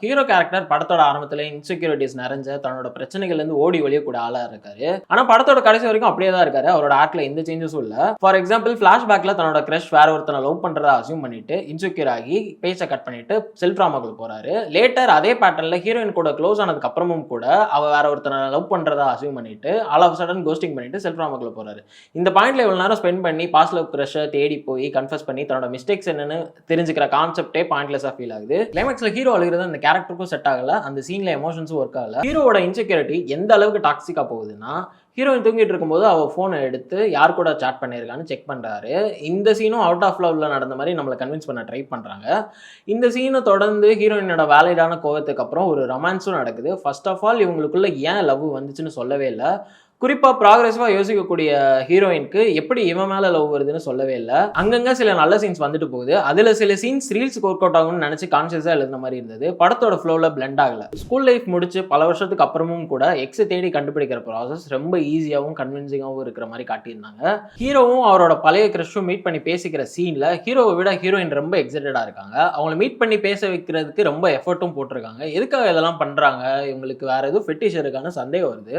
Hero character படத்தோட ஆரம்பத்துல insecurities நிறைஞ்ச தன்னோட பிரச்சனைகள்ல இருந்து ஓடி ஒழியக்கூடிய ஆளா இருக்காரு. ஆனா படத்தோட கடைசி வரைக்கும் அப்படியே தான் இருக்காரு. அவரோட ஆக்ட்ல எந்த சேஞ்சஸும் இல்ல. ஃபார் எக்ஸாம்பிள் பிளாஷ்பேக்ல தன்னோட கிரஷ் வேற ஒருத்தனை லவ் பண்றதா அசியூம் பண்ணிட்டு இன்செக்யூர் ஆகி பேச்சை கட் பண்ணிட்டு செல்ஃப் ட்ராமாக்குள்ள போறாரு. லேட்டர் அதே பேட்டர்ன்ல ஹீரோயின் கூட க்ளோஸ் ஆனதுக்கு அப்புறமும் கூட அவ வேற ஒருத்தனை லவ் பண்றதா அசியூம் பண்ணிட்டு ஆல் ஆஃப் சடன் கோஸ்டிங் பண்ணிட்டு செல்ஃப் ட்ராமாக்குள்ள போறாரு. இந்த பாயிண்ட்ல இவ்வளவு நேரம் ஸ்பெண்ட் பண்ணி பாஸ்ட் லவ் கிரஷை தேடி போய் கன்ஃபஸ் பண்ணி தன்னோட மிஸ்டேக்ஸ் என்னன்னு தெரிஞ்சுக்கிற கான்செப்டே பாயிண்ட்லெஸ்ஸா ஃபீல் ஆகுது. கிளைமேக்ஸ்ல ஹீரோ அழுகிறது அந்த கேரக்டருக்கும் செட் ஆகல, அந்த சீன்ல எமோஷன்ஸும் ஒர்க் ஆகல. ஹீரோவோட இன்செக்யூரிட்டி எந்த அளவுக்கு டாக்ஸிக்கா போகுதுன்னா, ஹீரோயின் தூங்கிட்டு இருக்கும்போது அவ போனை எடுத்து யார் கூட சாட் பண்ணியிருக்கான்னு செக் பண்றாரு. இந்த சீனும் அவுட் ஆஃப் லவ்ல நடந்த மாதிரி நம்மளை கன்வின்ஸ் பண்ண ட்ரை பண்றாங்க. இந்த சீனை தொடர்ந்து ஹீரோயினோட வேலிடான கோவத்துக்கு அப்புறம் ஒரு ரொமான்ஸும் நடக்குது. ஃபர்ஸ்ட் ஆஃப் ஆல் இவங்களுக்குள்ள ஏன் லவ் வந்துச்சுன்னு சொல்லவே இல்லை. குறிப்பா ப்ராக்ரெசிவா யோசிக்கக்கூடிய ஹீரோயினுக்கு எப்படி இவன் மேல லவ் வருதுன்னு சொல்லவே இல்லை. அங்கங்க சில நல்ல சீன்ஸ் வந்துட்டு போகுது. அதுல சில சீன்ஸ் ரீல்ஸுக்கு ஒர்க் அவுட் ஆகும்னு நினைச்சு கான்சியஸா எழுதுன மாதிரி இருந்தது. படத்தோட ஃப்ளோல பிளெண்ட் ஆகல. ஸ்கூல் லைஃப் முடிச்சு பல வருஷத்துக்கு அப்புறமும் கூட எக்ஸை தேடி கண்டுபிடிக்கிற ப்ராசஸ் ரொம்ப ஈஸியாகவும் கன்வின்சிங்காகவும் இருக்கிற மாதிரி காட்டியிருந்தாங்க. ஹீரோவும் அவரோட பழைய கிரஷும் மீட் பண்ணி பேசிக்கிற சீன்ல ஹீரோவை விட ஹீரோயின் ரொம்ப எக்ஸைட்டடா இருக்காங்க. அவங்களை மீட் பண்ணி பேச வைக்கிறதுக்கு ரொம்ப எஃபர்ட்டும் போட்டிருக்காங்க. எதுக்காக இதெல்லாம் பண்றாங்க, இவங்களுக்கு வேற எதுவும் ஃபெட்டிஷ் இருக்கான்னு சந்தேகம் வருது.